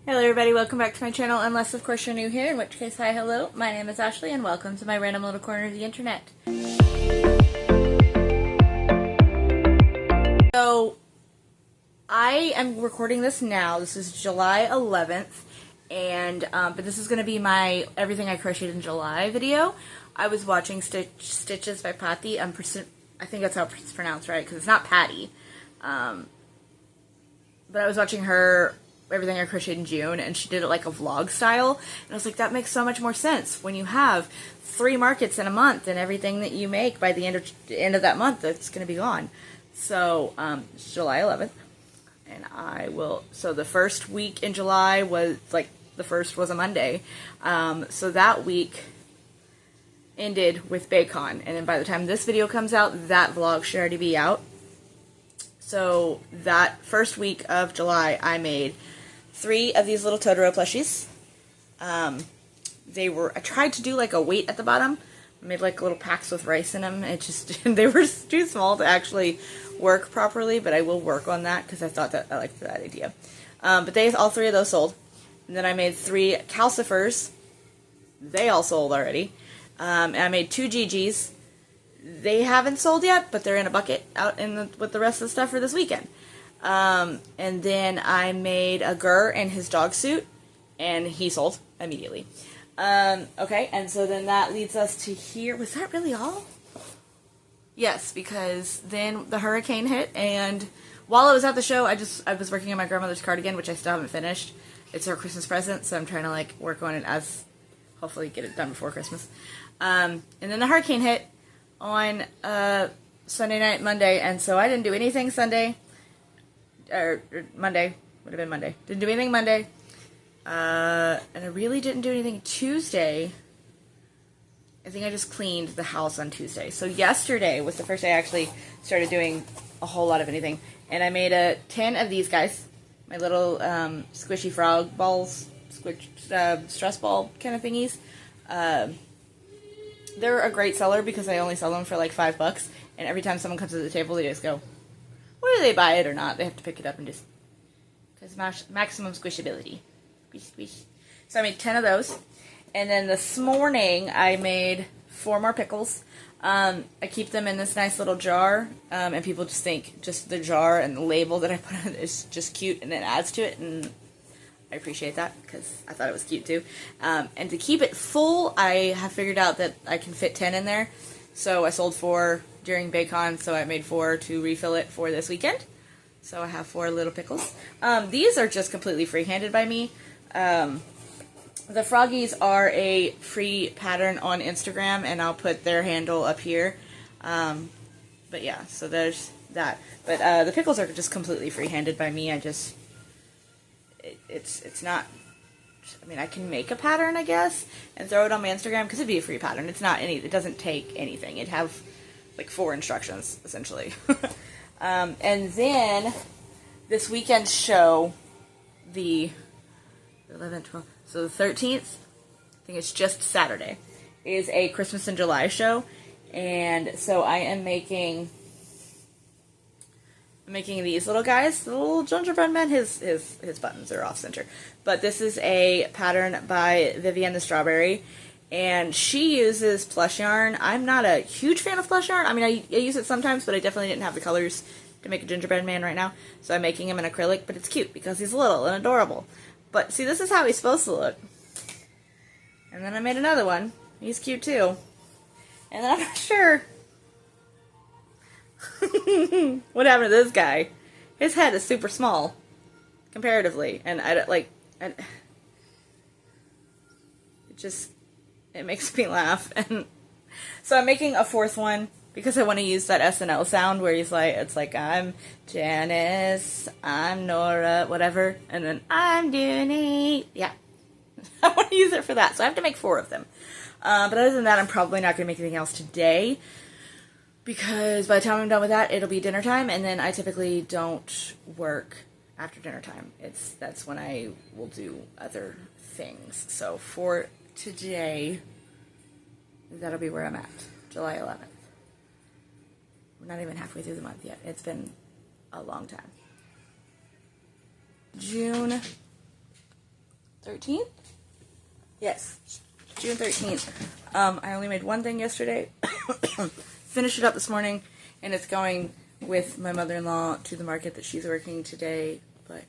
Hello everybody, welcome back to my channel, unless of course you're new here, in which case hi, hello, my name is Ashley and welcome to my random little corner of the internet. So, I am recording this now, this is July 11th, and, but this is going to be my Everything I Crocheted in July video. I was watching Stitches by Patty, I think that's how it's pronounced, right, because it's not Patty, but I was watching her Everything I Crocheted in June, and she did it like a vlog style, and I was like, that makes so much more sense when you have 3 markets in a month, and everything that you make by the end of that month, that's going to be gone. So, it's July 11th, and so the first week in July was, like, the first was a Monday, so that week ended with Baycon, and then by the time this video comes out, that vlog should already be out. So, that first week of July, I made 3 of these little Totoro plushies. I tried to do like a weight at the bottom. I made like little packs with rice in them. They were too small to actually work properly, but I will work on that because I liked that idea. But all 3 of those sold. And then I made 3 calcifers. They all sold already. And I made 2 GGs. They haven't sold yet, but they're in a bucket out with the rest of the stuff for this weekend. And then I made a Gur in his dog suit, and he sold immediately. Okay, and so then that leads us to here. Was that really all? Yes, because then the hurricane hit, and while I was at the show, I was working on my grandmother's cardigan, which I still haven't finished. It's her Christmas present, so I'm trying to like work on it hopefully get it done before Christmas. And then the hurricane hit on Sunday night, Monday, and so I didn't do anything Sunday. Or Monday, would have been Monday. Didn't do anything Monday, and I really didn't do anything Tuesday. I think I just cleaned the house on Tuesday. So yesterday was the first day I actually started doing a whole lot of anything, and I made 10 of these guys, my little squishy frog balls, stress ball kind of thingies. They're a great seller because I only sell them for like $5, and every time someone comes to the table, they just go, whether they buy it or not, they have to pick it up and just, because maximum squishability. Squish, squish. So I made 10 of those. And then this morning, I made 4 more pickles. I keep them in this nice little jar, and people just think just the jar and the label that I put on it is just cute, and it adds to it, and I appreciate that, because I thought it was cute too. And to keep it full, I have figured out that I can fit 10 in there. So I sold 4 during Baycon, so I made 4 to refill it for this weekend. So I have 4 little pickles. These are just completely free-handed by me. The froggies are a free pattern on Instagram, and I'll put their handle up here. But yeah, so there's that. But the pickles are just completely free-handed by me. it's not, I mean, I can make a pattern, I guess, and throw it on my Instagram, because it'd be a free pattern. It doesn't take anything. It'd have like 4 instructions, essentially. And then this weekend's show, the 11th, 12th, so the 13th, I think it's just Saturday, is a Christmas in July show. And so I am making these little guys, the little gingerbread men. His buttons are off center. But this is a pattern by Vivienne the Strawberry, and she uses plush yarn. I'm not a huge fan of plush yarn. I mean, I use it sometimes, but I definitely didn't have the colors to make a gingerbread man right now. So I'm making him in acrylic, but it's cute because he's little and adorable. But see, this is how he's supposed to look. And then I made another one. He's cute too. And then I'm not sure what happened to this guy. His head is super small, comparatively, and it makes me laugh. And so I'm making a 4th one because I want to use that SNL sound where it's like, I'm Janice, I'm Nora, whatever, and then I'm doing it. Yeah. I want to use it for that, so I have to make 4 of them. But other than that, I'm probably not going to make anything else today, because by the time I'm done with that, it'll be dinner time, and then I typically don't work after dinner time. That's when I will do other things. So for today, that'll be where I'm at, July 11th. We're not even halfway through the month yet. It's been a long time. June 13th? Yes, June 13th. I only made one thing yesterday. Finished it up this morning, and it's going with my mother-in-law to the market that she's working today, but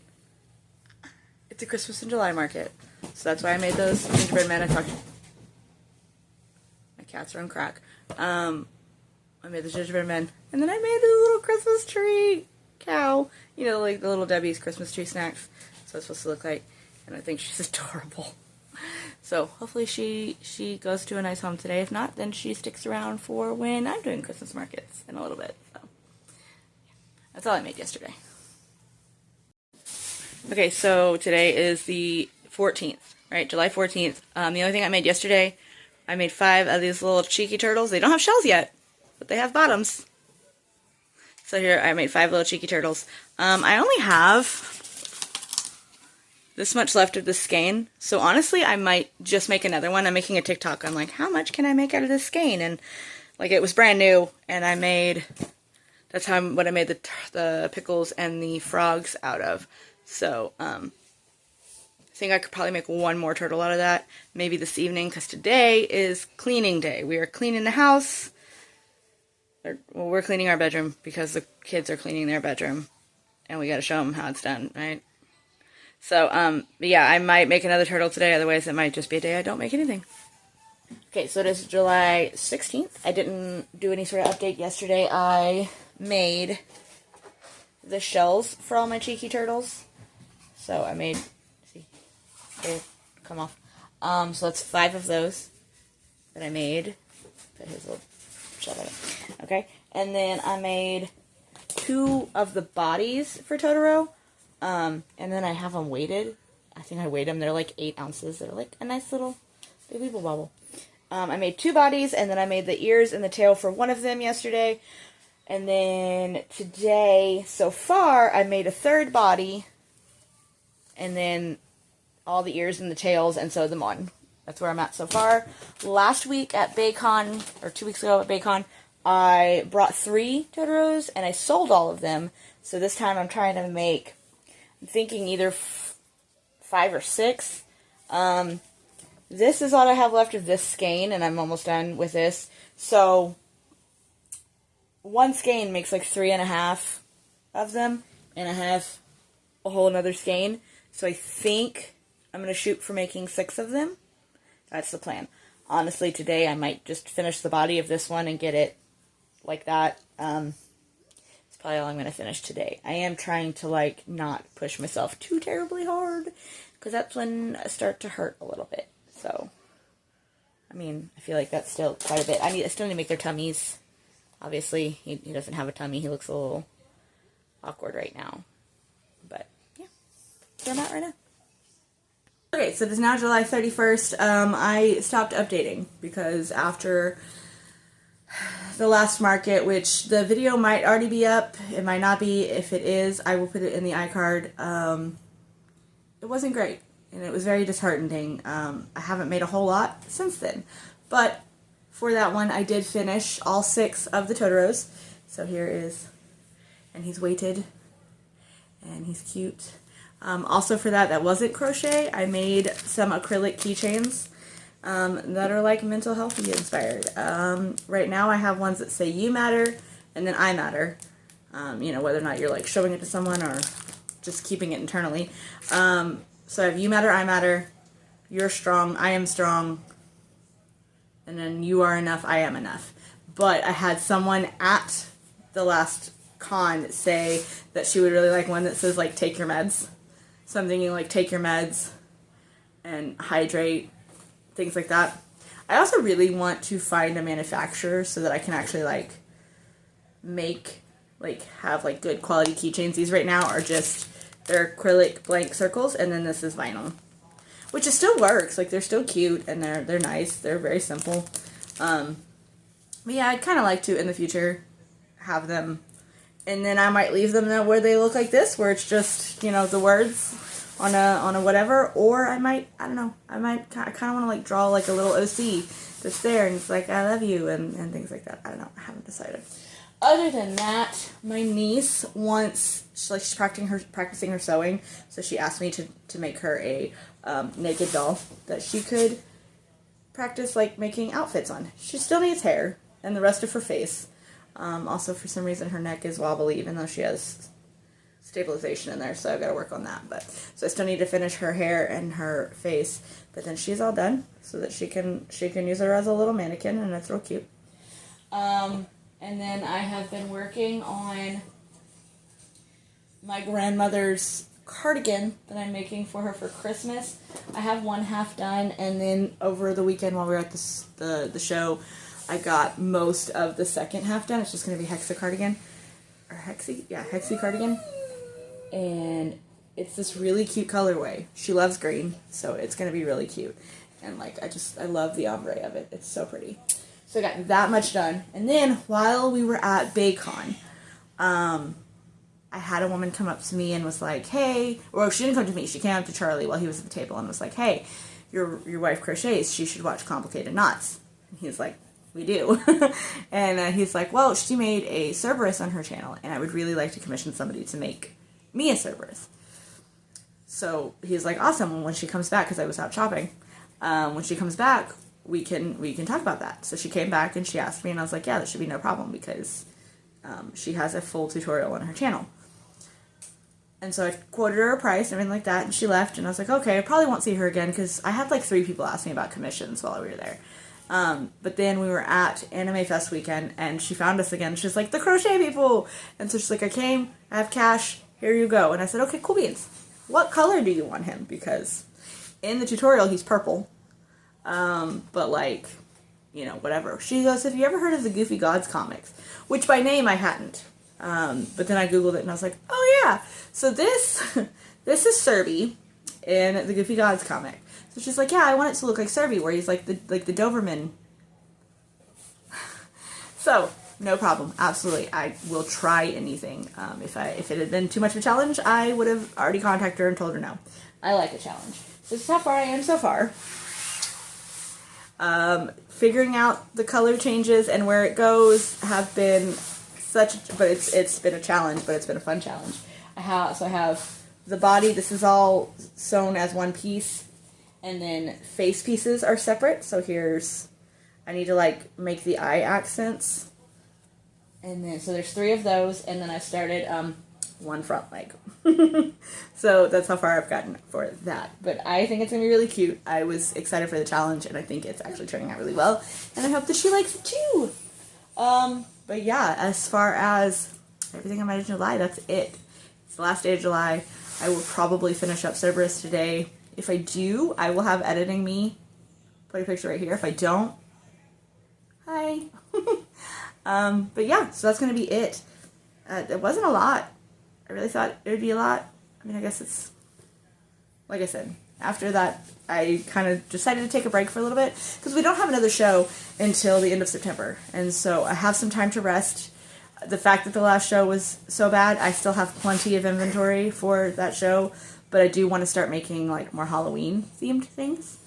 it's a Christmas in July market, so that's why I made those gingerbread men. My cats are on crack. I made the gingerbread men, and then I made the little Christmas tree cow, you know, like the little Debbie's Christmas tree snacks. So it's supposed to look like, and I think she's adorable. So hopefully she goes to a nice home today. If not, then she sticks around for when I'm doing Christmas markets in a little bit. So that's all I made yesterday. Okay, so today is the 14th, right? July 14th. The only thing I made yesterday, I made 5 of these little cheeky turtles. They don't have shells yet, but they have bottoms. So here, I made 5 little cheeky turtles. I only have this much left of the skein. So honestly, I might just make another one. I'm making a TikTok on like, how much can I make out of this skein? And like, it was brand new, and I made, that's what I made the pickles and the frogs out of. So, I think I could probably make one more turtle out of that, maybe this evening, because today is cleaning day. We are cleaning the house. Well, we're cleaning our bedroom because the kids are cleaning their bedroom, and we got to show them how it's done, right? So, but yeah, I might make another turtle today, otherwise it might just be a day I don't make anything. Okay, so it is July 16th. I didn't do any sort of update yesterday. I made the shells for all my cheeky turtles. So I made, see, they come off. So that's 5 of those that I made. Put his little shell in it. Okay, and then I made 2 of the bodies for Totoro. And then I have them weighted. I think I weighed them. They're like 8 ounces. They're like a nice little baby bobble. I made 2 bodies, and then I made the ears and the tail for one of them yesterday. And then today, so far, I made a 3rd body, and then all the ears and the tails, and sewed them on. That's where I'm at so far. Last week at Baycon, or 2 weeks ago at Baycon, I brought 3 Totoros, and I sold all of them. So this time I'm trying to make, I'm thinking either 5 or 6. This is all I have left of this skein, and I'm almost done with this. So one skein makes like 3.5 of them, and I have a whole another skein. So I think I'm going to shoot for making 6 of them. That's the plan. Honestly, today I might just finish the body of this one and get it like that. It's probably all I'm going to finish today. I am trying to like not push myself too terribly hard, because that's when I start to hurt a little bit. So, I mean, I feel like that's still quite a bit. I still need to make their tummies. Obviously, he doesn't have a tummy. He looks a little awkward right now. But, yeah. That's where I'm at right now. Okay, so it is now July 31st. I stopped updating because after the last market, which the video might already be up, it might not be. If it is, I will put it in the iCard. It wasn't great, and it was very disheartening. I haven't made a whole lot since then, but for that one, I did finish all 6 of the Totoros. So here is, and he's weighted, and he's cute. Also for that wasn't crochet, I made some acrylic keychains that are like mental health inspired. Right now I have ones that say you matter and then I matter. You know, whether or not you're like showing it to someone or just keeping it internally. So I have you matter, I matter, you're strong, I am strong, and then you are enough, I am enough. But I had someone at the last con say that she would really like one that says like take your meds. So I'm thinking like take your meds and hydrate, things like that. I also really want to find a manufacturer so that I can actually like make, like have like good quality keychains. These right now are just, they're acrylic blank circles, and then this is vinyl, which it still works. Like they're still cute and they're nice. They're very simple. But yeah, I'd kind of like to in the future have them. And then I might leave them where they look like this, where it's just, you know, the words on a whatever. Or I might, I don't know, I kind of want to like draw like a little OC that's there, and it's like, I love you, and things like that. I don't know, I haven't decided. other than that, my niece wants, she's practicing her sewing, so she asked me to make her a naked doll that she could practice like making outfits on. She still needs hair and the rest of her face. Also, for some reason, her neck is wobbly, even though she has stabilization in there, so I've got to work on that. But so I still need to finish her hair and her face, but then she's all done, so that she can use her as a little mannequin, and it's real cute. And then I have been working on my grandmother's cardigan that I'm making for her for Christmas. I have one half done, and then over the weekend while we were at the show, I got most of the second half done. It's just going to be Hexa cardigan. Or Hexy? Yeah, Hexy cardigan. And it's this really cute colorway. She loves green, so it's going to be really cute. And like, I love the ombre of it. It's so pretty. So I got that much done. And then while we were at BayCon, I had a woman come up to me and was like, hey, or she didn't come to me, she came up to Charlie while he was at the table and was like, hey, your wife crochets, she should watch Complicated Knots. And he was like, we do. And he's like, well, she made a Cerberus on her channel, and I would really like to commission somebody to make me a Cerberus. So he's like, awesome, when she comes back, because I was out shopping, when she comes back, we can talk about that. So she came back and she asked me, and I was like, yeah, that should be no problem, because she has a full tutorial on her channel. And so I quoted her a price and everything like that, and she left, and I was like, okay, I probably won't see her again, because I had like 3 people ask me about commissions while we were there. But then we were at Anime Fest weekend, and she found us again. She's like, the crochet people! And so she's like, I came, I have cash, here you go. And I said, okay, cool beans. What color do you want him? Because in the tutorial, he's purple. But like, you know, whatever. She goes, have you ever heard of the Goofy Gods comics? Which by name I hadn't. But then I Googled it, and I was like, oh yeah. So this is Serby in the Goofy Gods comic. So she's like, yeah, I want it to look like Serby, where he's like the Doberman. So, no problem. Absolutely. I will try anything. If it had been too much of a challenge, I would have already contacted her and told her no. I like a challenge. This is how far I am so far. Figuring out the color changes and where it goes have been but it's been a challenge, but it's been a fun challenge. I have the body. This is all sewn as one piece, and then face pieces are separate. So I need to like make the eye accents, and then so there's 3 of those, and then I started one front leg. So that's how far I've gotten for that. But I think it's gonna be really cute. I was excited for the challenge, and I think it's actually turning out really well, and I hope that she likes it too. But yeah, as far as everything on my July, that's it. It's the last day of July. I will probably finish up Cerberus today. If I do, I will have editing me put a picture right here. If I don't, hi. But yeah, so that's going to be it. It wasn't a lot. I really thought it would be a lot. I mean, I guess it's, like I said, after that, I kind of decided to take a break for a little bit, because we don't have another show until the end of September, and so I have some time to rest. The fact that the last show was so bad, I still have plenty of inventory for that show, but I do want to start making like more Halloween-themed things,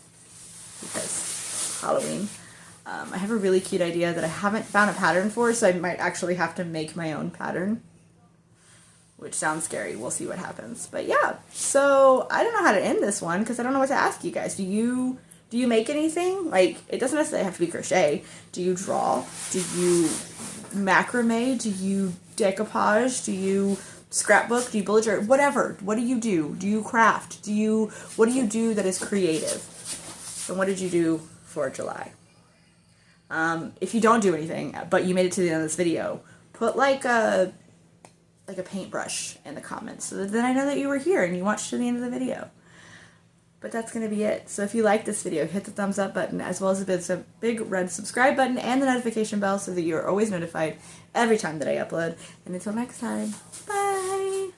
because Halloween. I have a really cute idea that I haven't found a pattern for, so I might actually have to make my own pattern, which sounds scary. We'll see what happens. But yeah, so I don't know how to end this one, because I don't know what to ask you guys. Do you make anything? Like, it doesn't necessarily have to be crochet. Do you draw? Do you macrame? Do you decoupage? Do you scrapbook? Do you bullet journal? Whatever. What do you do? Do you craft? What do you do that is creative? And what did you do for July? If you don't do anything, but you made it to the end of this video, put like a paintbrush in the comments, so that then I know that you were here and you watched to the end of the video. But that's going to be it. So if you like this video, hit the thumbs up button, as well as the big red subscribe button and the notification bell, so that you're always notified every time that I upload. And until next time, bye!